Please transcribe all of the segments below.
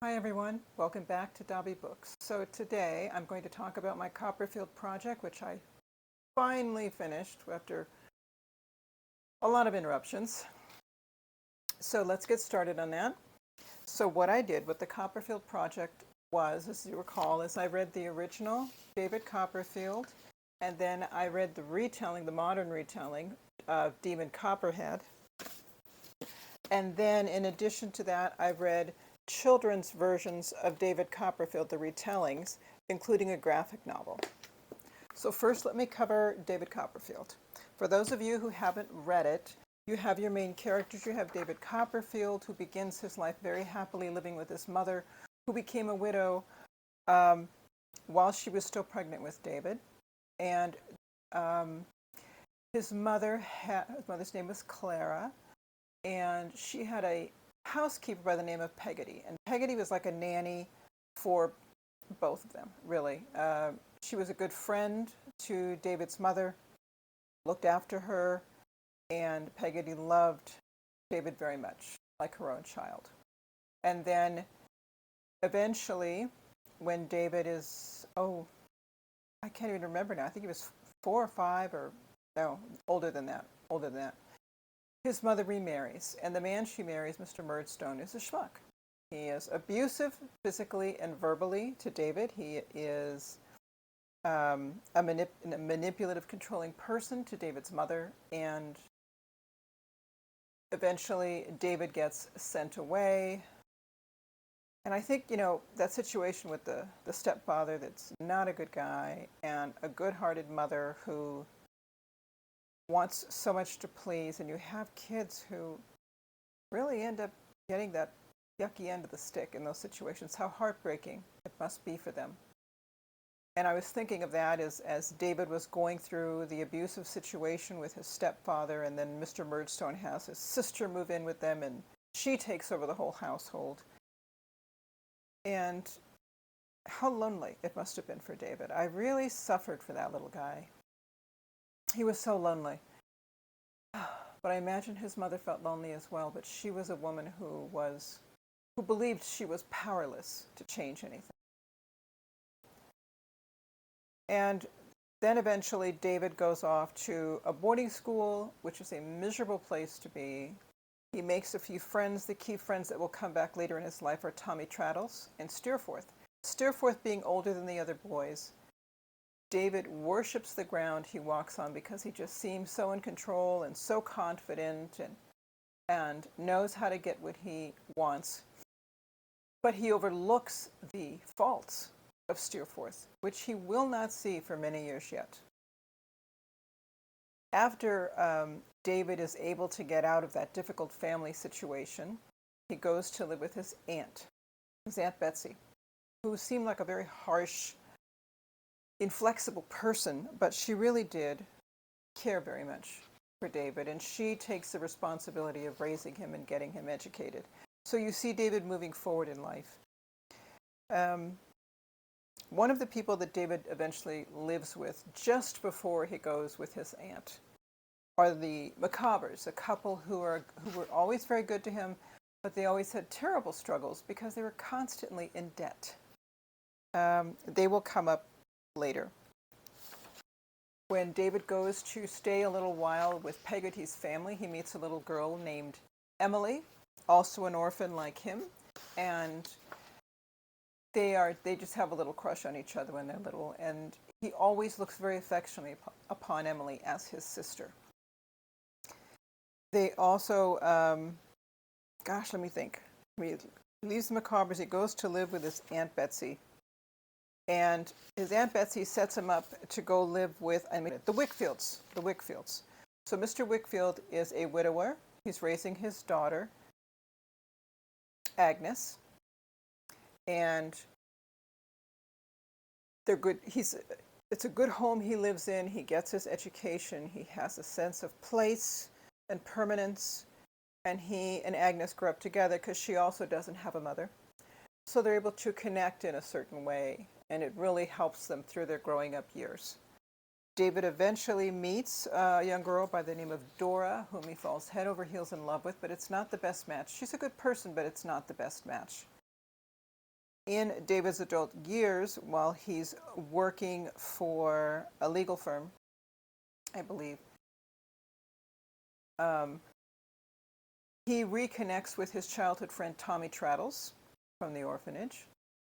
Hi everyone, welcome back to Dobby Books. So today I'm going to talk about my Copperfield project, which I finally finished after a lot of interruptions. So let's get started on that. So what I did with the Copperfield project was, as you recall, is I read the original David Copperfield, and then I read the retelling, the modern retelling of Demon Copperhead. And then in addition to that, I read children's versions of David Copperfield, the retellings, including a graphic novel. So first, let me cover David Copperfield. For those of you who haven't read it, you have your main characters. You have David Copperfield, who begins his life very happily living with his mother, who became a widow while she was still pregnant with David. And his mother's name was Clara, and she had a housekeeper by the name of Peggotty. And Peggotty was like a nanny for both of them, really. She was a good friend to David's mother, looked after her, and Peggotty loved David very much, like her own child. And then eventually, when David is, I can't even remember now. I think he was 4 or 5, or no, older than that. His mother remarries, and the man she marries, Mr. Murdstone, is a schmuck. He is abusive physically and verbally to David. He is a manipulative, controlling person to David's mother, and eventually David gets sent away. And I think, that situation with the stepfather that's not a good guy, and a good-hearted mother who wants so much to please, and you have kids who really end up getting that yucky end of the stick in those situations, how heartbreaking it must be for them. And I was thinking of that as David was going through the abusive situation with his stepfather, and then Mr. Murdstone has his sister move in with them, and she takes over the whole household. And how lonely it must have been for David. I really suffered for that little guy. He was so lonely. But I imagine his mother felt lonely as well, but she was a woman who believed she was powerless to change anything. And then eventually David goes off to a boarding school, which is a miserable place to be. He makes a few friends. The key friends that will come back later in his life are Tommy Traddles and Steerforth. Steerforth being older than the other boys, David worships the ground he walks on because he just seems so in control and so confident and knows how to get what he wants. But he overlooks the faults of Steerforth, which he will not see for many years yet. After David is able to get out of that difficult family situation, he goes to live with his Aunt Betsy, who seemed like a very harsh, inflexible person, but she really did care very much for David, and she takes the responsibility of raising him and getting him educated. So you see David moving forward in life. One of the people that David eventually lives with just before he goes with his aunt are the Micawbers, a couple who were always very good to him, but they always had terrible struggles because they were constantly in debt. They will come up later. When David goes to stay a little while with Peggotty's family, he meets a little girl named Emily, also an orphan like him, and they just have a little crush on each other when they're little, and he always looks very affectionately upon Emily as his sister. They also, let me think. He leaves the Micawbers, he goes to live with his Aunt Betsy, and his Aunt Betsy sets him up to go live with, the Wickfields. So Mr. Wickfield is a widower. He's raising his daughter, Agnes, and they're good. It's a good home he lives in. He gets his education. He has a sense of place and permanence, and he and Agnes grow up together because she also doesn't have a mother. So they're able to connect in a certain way, and it really helps them through their growing up years. David eventually meets a young girl by the name of Dora, whom he falls head over heels in love with, but it's not the best match. She's a good person, but it's not the best match. in David's adult years, while he's working for a legal firm, I believe, he reconnects with his childhood friend Tommy Traddles from the orphanage,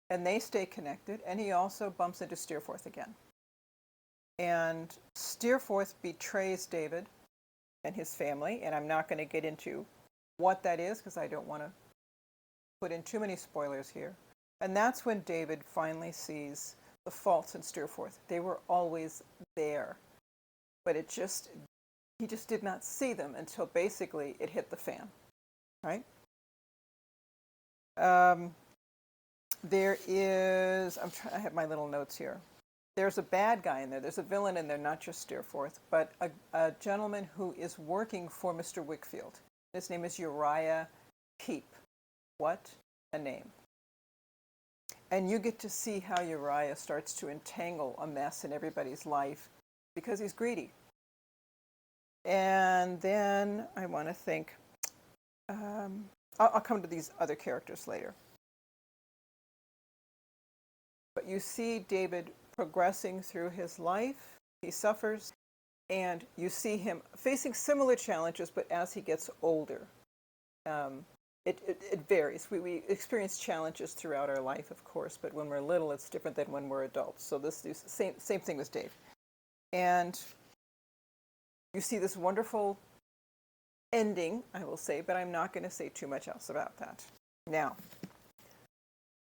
and they stay connected, and he also bumps into Steerforth again. And Steerforth betrays David and his family, and I'm not going to get into what that is because I don't want to put in too many spoilers here. And that's when David finally sees the faults in Steerforth. They were always there, but he just did not see them until basically it hit the fan, right? There is, I have my little notes here. There's a bad guy in there. There's a villain in there, not just Steerforth, but a gentleman who is working for Mr. Wickfield. His name is Uriah Heep. What a name. And you get to see how Uriah starts to entangle a mess in everybody's life because he's greedy. And then I want to think, I'll come to these other characters later. But you see David progressing through his life. He suffers, and you see him facing similar challenges, but as he gets older. It varies. We experience challenges throughout our life, of course, but when we're little, it's different than when we're adults. So this is the same thing with Dave. And you see this wonderful ending, I will say, but I'm not going to say too much else about that. Now,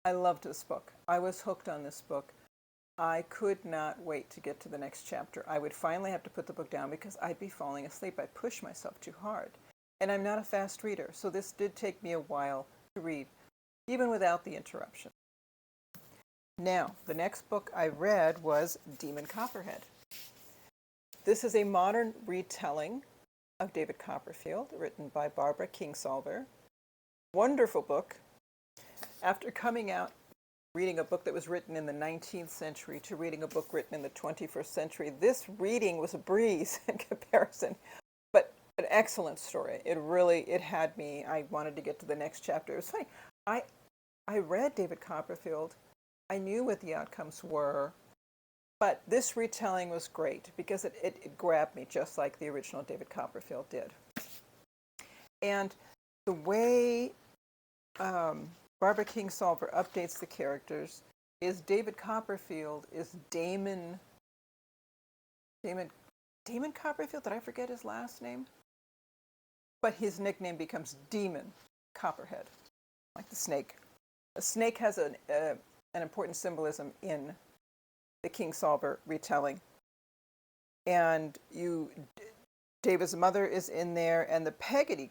I loved this book. I was hooked on this book. I could not wait to get to the next chapter. I would finally have to put the book down because I'd be falling asleep. I'd push myself too hard. And I'm not a fast reader, so this did take me a while to read, even without the interruption. Now, the next book I read was Demon Copperhead. This is a modern retelling of David Copperfield, written by Barbara Kingsolver. Wonderful book. After coming out, reading a book that was written in the 19th century to reading a book written in the 21st century, this reading was a breeze in comparison. But an excellent story. It had me. I wanted to get to the next chapter. It was funny. I read David Copperfield. I knew what the outcomes were, but this retelling was great because it grabbed me just like the original David Copperfield did. And the way Barbara Kingsolver updates the characters is David Copperfield is Damon Copperfield. Did I forget his last name? But his nickname becomes Demon Copperhead, like the snake. A snake has an important symbolism in the Kingsolver retelling. And David's mother is in there, and the Peggotty,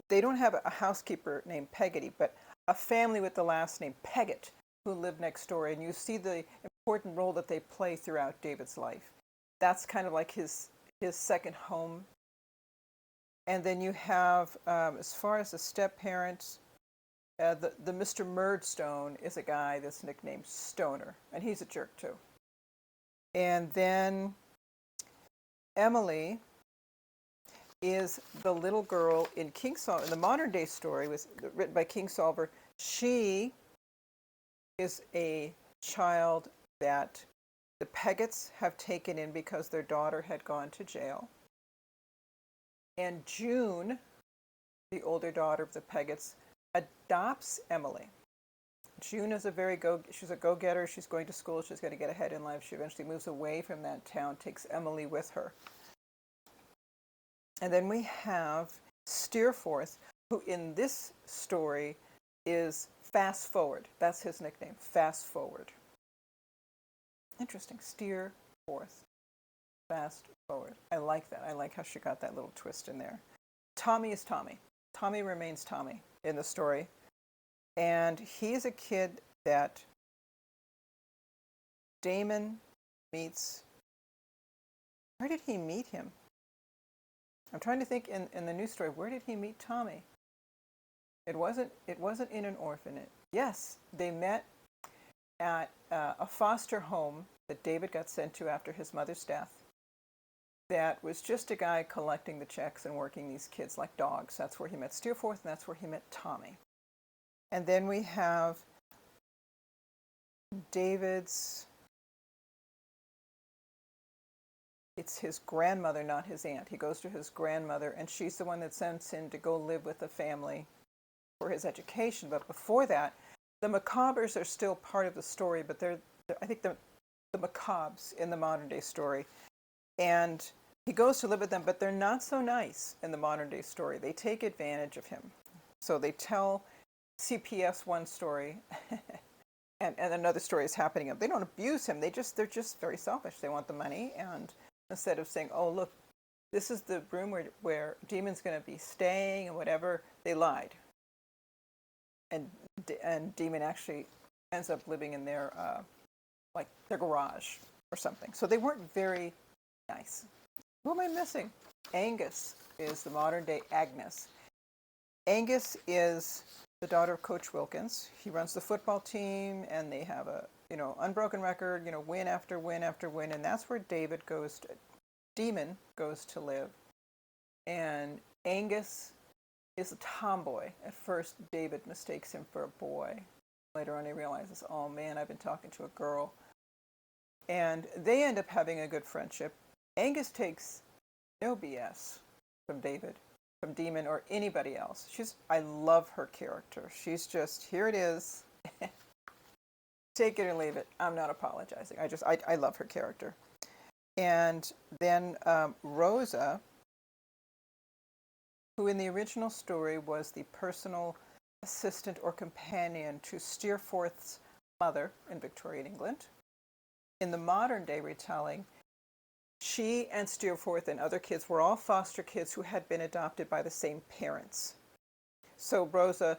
they don't have a housekeeper named Peggotty, but a family with the last name Peggott who live next door, and you see the important role that they play throughout David's life. That's kind of like his second home. And then you have, as far as the step-parents, the Mr. Murdstone is a guy that's nicknamed Stoner, and he's a jerk too. And then Emily is the little girl in Kingsolver. In the modern day story written by Kingsolver, she is a child that the Pegotts have taken in because their daughter had gone to jail. And June, the older daughter of the Pegotts, adopts Emily. June is she's a go-getter. She's going to school. She's going to get ahead in life. She eventually moves away from that town, takes Emily with her. And then we have Steerforth, who in this story is Fast Forward. That's his nickname, Fast Forward. Interesting, Steerforth, Fast Forward. I like that. I like how she got that little twist in there. Tommy is Tommy. Tommy remains Tommy in the story. And he's a kid that Damon meets. Where did he meet him? I'm trying to think in the new story, where did he meet Tommy? It wasn't in an orphanage. Yes, they met at a foster home that David got sent to after his mother's death. That was just a guy collecting the checks and working these kids like dogs. That's where he met Steerforth, and that's where he met Tommy. And then we have David's, it's his grandmother, not his aunt. He goes to his grandmother, and she's the one that sends him to go live with the family for his education. But before that, the Macabres are still part of the story, but they're I think the Macabres in the modern day story. And he goes to live with them, but they're not so nice in the modern day story. They take advantage of him. So they tell CPS one story and another story is happening. They don't abuse him. They're just very selfish. They want the money, and instead of saying, oh, look, this is the room where Demon's going to be staying and whatever, they lied. And Demon actually ends up living in their garage or something. So they weren't very nice. Who am I missing? Angus is the modern day Agnes. Angus is the daughter of Coach Wilkins. He runs the football team, and they have a unbroken record, win after win after win, and that's where Demon goes to live. And Angus is a tomboy. At first, David mistakes him for a boy. Later on, he realizes, oh man, I've been talking to a girl. And they end up having a good friendship. Angus takes no BS from Demon, or anybody else. I love her character. She's just, here it is. Take it or leave it. I'm not apologizing. I love her character. And then Rosa, who in the original story was the personal assistant or companion to Steerforth's mother in Victorian England. In the modern day retelling, she and Steerforth and other kids were all foster kids who had been adopted by the same parents. So Rosa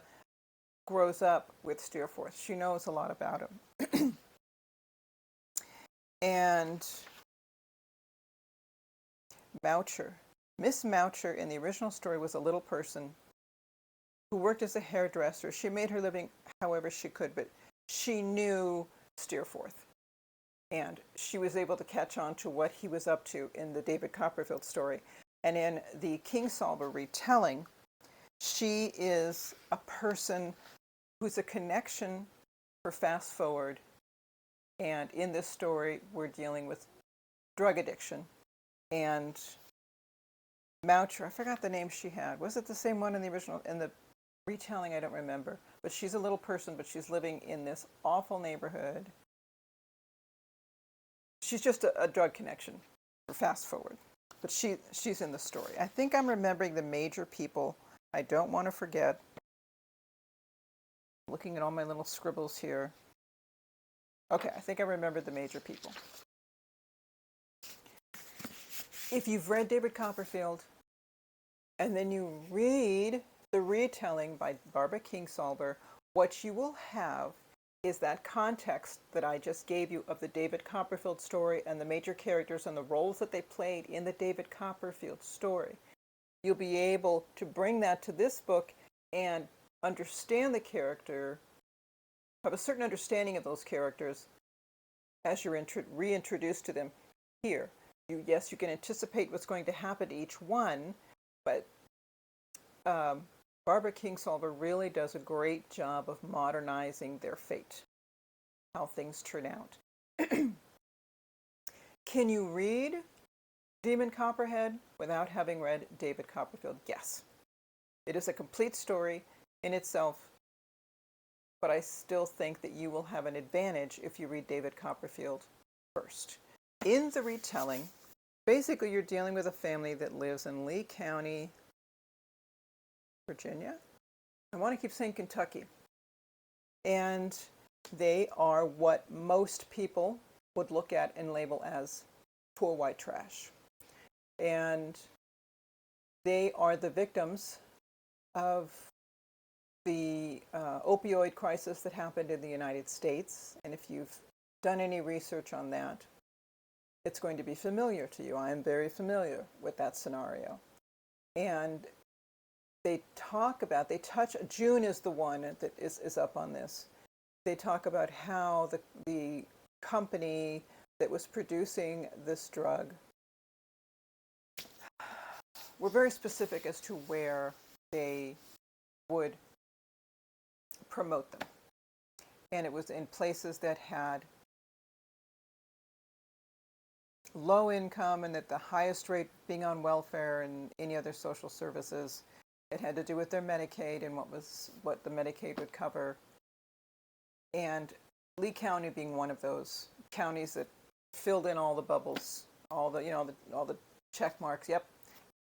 grows up with Steerforth. She knows a lot about him. And Moucher. Miss Moucher in the original story was a little person who worked as a hairdresser. She made her living however she could, but she knew Steerforth. And she was able to catch on to what he was up to in the David Copperfield story. And in the Kingsolver retelling, she is a person who's a connection for Fast Forward. And in this story, we're dealing with drug addiction. And Moucher, I forgot the name she had. Was it the same one in the original? In the retelling, I don't remember. But she's a little person, but she's living in this awful neighborhood. She's just a drug connection for Fast Forward. But she's in the story. I think I'm remembering the major people. I don't want to forget. Looking at all my little scribbles here. Okay, I think I remember the major people. If you've read David Copperfield, and then you read the retelling by Barbara Kingsolver, what you will have is that context that I just gave you of the David Copperfield story and the major characters and the roles that they played in the David Copperfield story. You'll be able to bring that to this book and understand the character, have a certain understanding of those characters as you're reintroduced to them here. Yes, you can anticipate what's going to happen to each one, but Barbara Kingsolver really does a great job of modernizing their fate, how things turn out. Can you read Demon Copperhead without having read David Copperfield? Yes. It is a complete story in itself, but I still think that you will have an advantage if you read David Copperfield first. In the retelling, basically you're dealing with a family that lives in Lee County, Virginia. I want to keep saying Kentucky. And they are what most people would look at and label as poor white trash. And they are the victims of the opioid crisis that happened in the United States. And if you've done any research on that, it's going to be familiar to you. I am very familiar with that scenario. And they touch, June is the one that is up on this. They talk about how the company that was producing this drug were very specific as to where they would promote them. and it was in places that had low income and at the highest rate being on welfare and any other social services. It had to do with their Medicaid and what the Medicaid would cover. And Lee County being one of those counties that filled in all the bubbles, all the check marks, yep.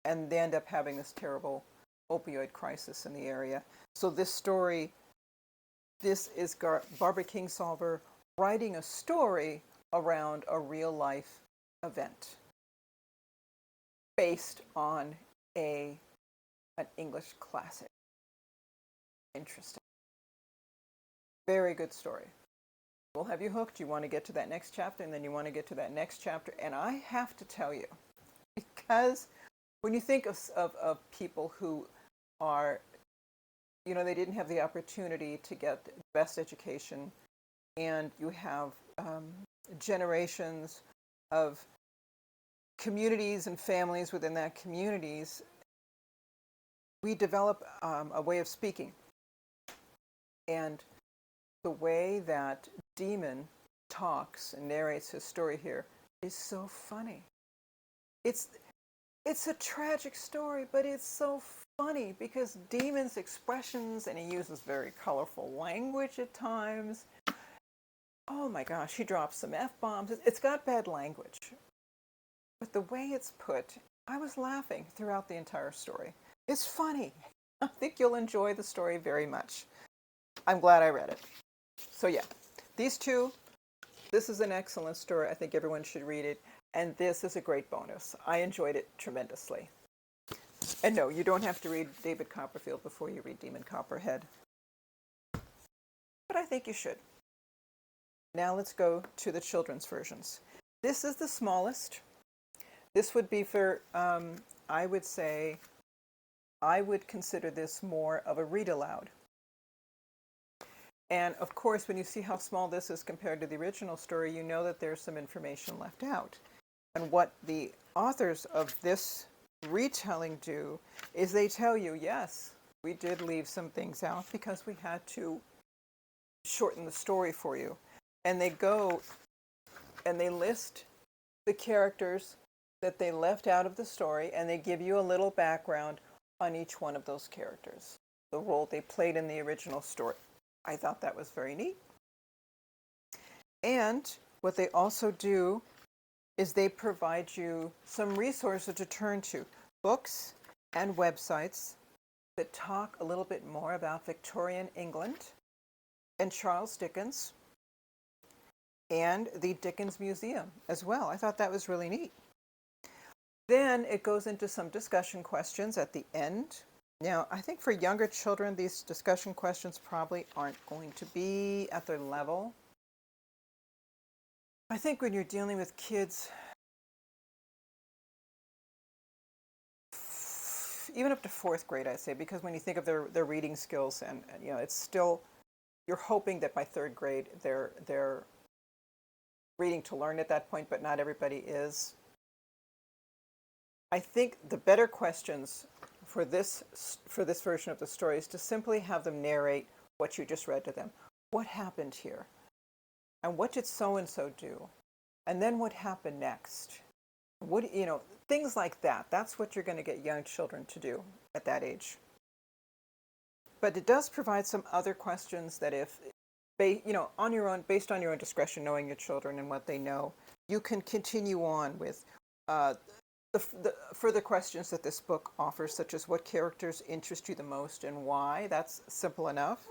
And they end up having this terrible opioid crisis in the area. So this story, this is Barbara Kingsolver writing a story around a real life event based on an English classic. Interesting. Very good story. We'll have you hooked. You want to get to that next chapter, and then you want to get to that next chapter. And I have to tell you, because when you think of people who are, they didn't have the opportunity to get the best education, and you have generations of communities and families within that communities, we develop a way of speaking. And the way that Demon talks and narrates his story here is so funny. It's a tragic story, but it's so funny because Demon's expressions, and he uses very colorful language at times. Oh my gosh, he drops some F-bombs. It's got bad language. But the way it's put, I was laughing throughout the entire story. It's funny. I think you'll enjoy the story very much. I'm glad I read it. So yeah, these two, this is an excellent story. I think everyone should read it. And this is a great bonus. I enjoyed it tremendously. And no, you don't have to read David Copperfield before you read Demon Copperhead. But I think you should. Now let's go to the children's versions. This is the smallest. This would be for, I would say, I would consider this more of a read aloud. And of course, when you see how small this is compared to the original story, you know that there's some information left out. And what the authors of this retelling do is they tell you, yes, we did leave some things out because we had to shorten the story for you. And they go and they list the characters that they left out of the story, and they give you a little background on each one of those characters, the role they played in the original story. I thought that was very neat. And what they also do is they provide you some resources to turn to, books and websites that talk a little bit more about Victorian England and Charles Dickens and the Dickens Museum as well. I thought that was really neat. Then it goes into some discussion questions at the end. Now, I think for younger children, these discussion questions probably aren't going to be at their level. I think when you're dealing with kids, even up to fourth grade, I'd say, because when you think of their reading skills, and it's still, you're hoping that by third grade they're reading to learn at that point, but not everybody is. I think the better questions for this version of the story is to simply have them narrate what you just read to them. What happened here? And what did so-and-so do? And then what happened next? Things like that. That's what you're going to get young children to do at that age. But it does provide some other questions that on your own, based on your own discretion, knowing your children and what they know, you can continue on with the further questions that this book offers, such as what characters interest you the most and why. That's simple enough.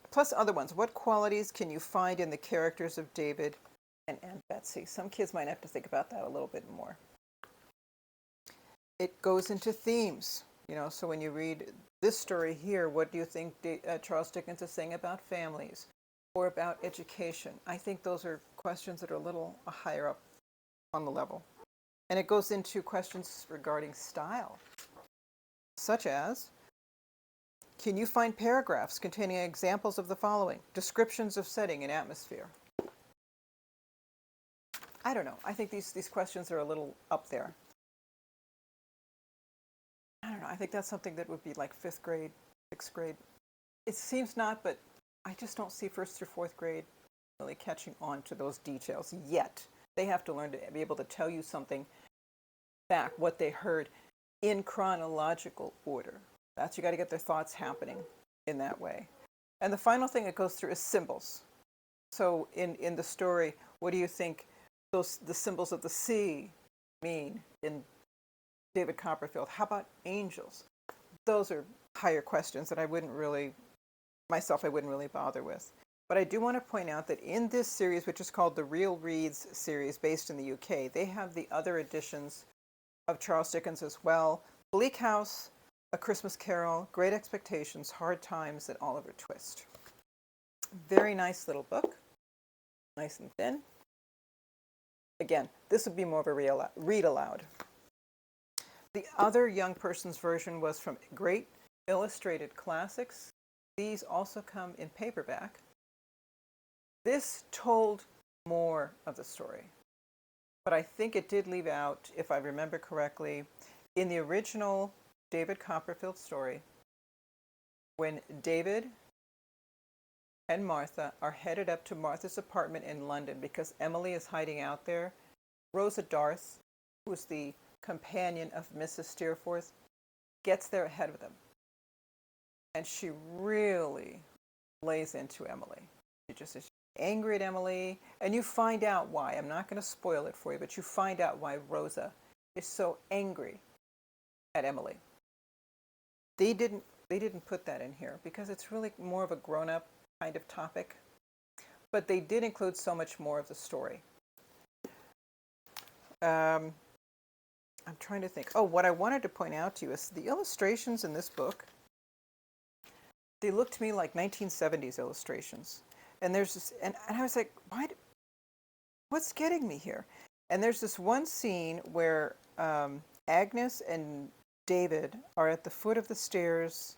Plus other ones. What qualities can you find in the characters of David and Aunt Betsy? Some kids might have to think about that a little bit more. It goes into themes. So when you read this story here, what do you think Charles Dickens is saying about families or about education? I think those are questions that are a little higher up on the level. And it goes into questions regarding style, such as, can you find paragraphs containing examples of the following? Descriptions of setting and atmosphere. I don't know. I think these questions are a little up there. I don't know. I think that's something that would be like 5th grade, 6th grade it seems not, but I just don't see first through fourth grade really catching on to those details yet. They have to learn to be able to tell you something back, what they heard in chronological order. That's, you got to get their thoughts happening in that way. And the final thing it goes through is symbols. So in the story, what do you think the symbols of the sea mean in David Copperfield? How about angels? Those are higher questions that I wouldn't really bother with. But I do want to point out that in this series, which is called the Real Reads series based in the UK, they have the other editions of Charles Dickens as well. Bleak House, A Christmas Carol, Great Expectations, Hard Times, and Oliver Twist. Very nice little book, nice and thin. Again, this would be more of a read aloud. The other young person's version was from Great Illustrated Classics. These also come in paperback. This told more of the story, but I think it did leave out, if I remember correctly, in the original David Copperfield story, when David and Martha are headed up to Martha's apartment in London because Emily is hiding out there, Rosa Darth, who is the companion of Mrs. Steerforth, gets there ahead of them. And she really lays into Emily. She just is angry at Emily, and you find out why. I'm not going to spoil it for you, but you find out why Rosa is so angry at Emily. They didn't put that in here because it's really more of a grown-up kind of topic, but they did include so much more of the story. I'm trying to think. Oh, what I wanted to point out to you is the illustrations in this book. They look to me like 1970s illustrations. And there's this, and I was like, what's getting me here? And there's this one scene where Agnes and David are at the foot of the stairs,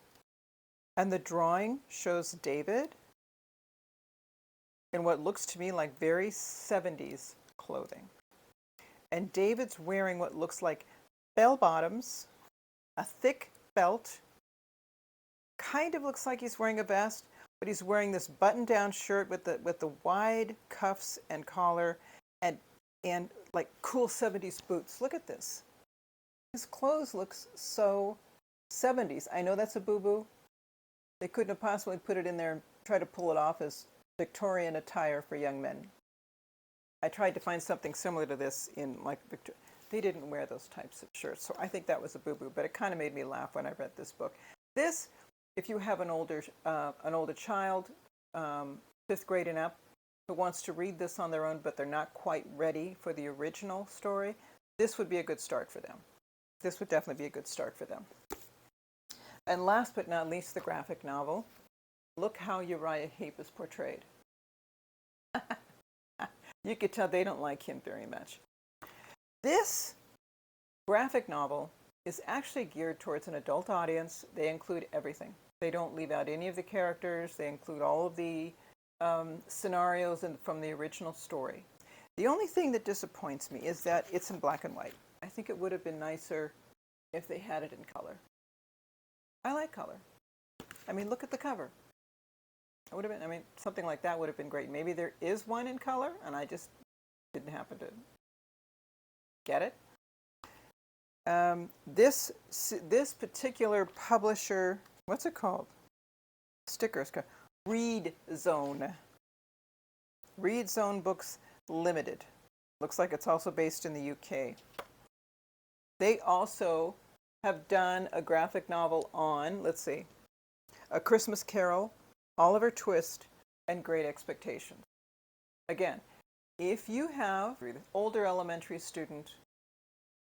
and the drawing shows David in what looks to me like very 70s clothing. And David's wearing what looks like bell bottoms, a thick belt, kind of looks like he's wearing a vest, but he's wearing this button-down shirt with the wide cuffs and collar and like cool 70s boots. Look at this. His clothes looks so 70s. I know that's a boo-boo. They couldn't have possibly put it in there and try to pull it off as Victorian attire for young men. I tried to find something similar to this in like they didn't wear those types of shirts, so I think that was a boo-boo, but it kind of made me laugh when I read this book. This, if you have an older child, 5th grade and up, who wants to read this on their own, but they're not quite ready for the original story, this would be a good start for them. This would definitely be a good start for them. And last but not least, the graphic novel. Look how Uriah Heep is portrayed. You could tell they don't like him very much. This graphic novel is actually geared towards an adult audience. They include everything. They don't leave out any of the characters. They include all of the scenarios from the original story. The only thing that disappoints me is that it's in black and white. I think it would have been nicer if they had it in color. I like color. I mean, look at the cover. It would have been, I mean, something like that would have been great. Maybe there is one in color, and I just didn't happen to get it. This particular publisher, what's it called? Stickers. Read Zone. Read Zone Books Limited. Looks like it's also based in the UK. They also have done a graphic novel on, let's see, A Christmas Carol, Oliver Twist, and Great Expectations. Again, if you have an older elementary student,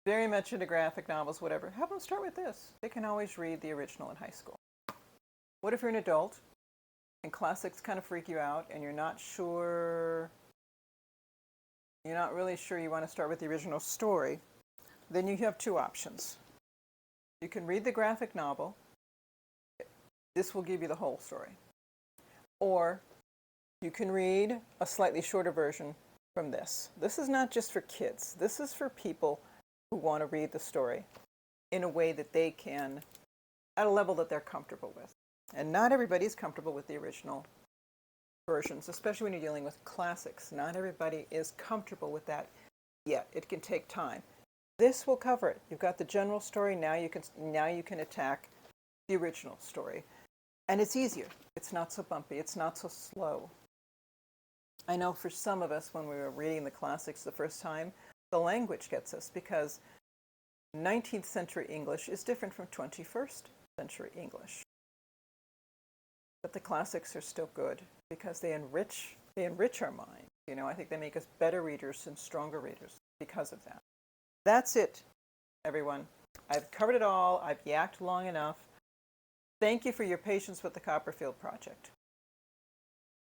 very much into graphic novels, whatever, have them start with this. They can always read the original in high school. What if you're an adult and classics kind of freak you out and you're not really sure you want to start with the original story? Then you have two options. You can read the graphic novel. This will give you the whole story. Or you can read a slightly shorter version from this. This is not just for kids. This is for people who want to read the story in a way that they can, at a level that they're comfortable with. And not everybody's comfortable with the original versions, especially when you're dealing with classics. Not everybody is comfortable with that yet. It can take time. This will cover it. You've got the general story. Now you can attack the original story. And it's easier. It's not so bumpy. It's not so slow. I know for some of us, when we were reading the classics the first time, the language gets us because 19th century English is different from 21st century English. But the classics are still good because they enrich our mind. You know, I think they make us better readers and stronger readers because of that. That's it, everyone. I've covered it all. I've yacked long enough. Thank you for your patience with the Copperfield project.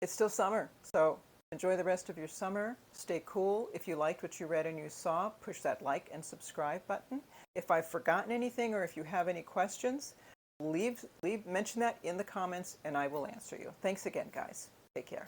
It's still summer, so enjoy the rest of your summer. Stay cool. If you liked what you read and you saw, push that like and subscribe button. If I've forgotten anything or if you have any questions, mention that in the comments and I will answer you. Thanks again, guys. Take care.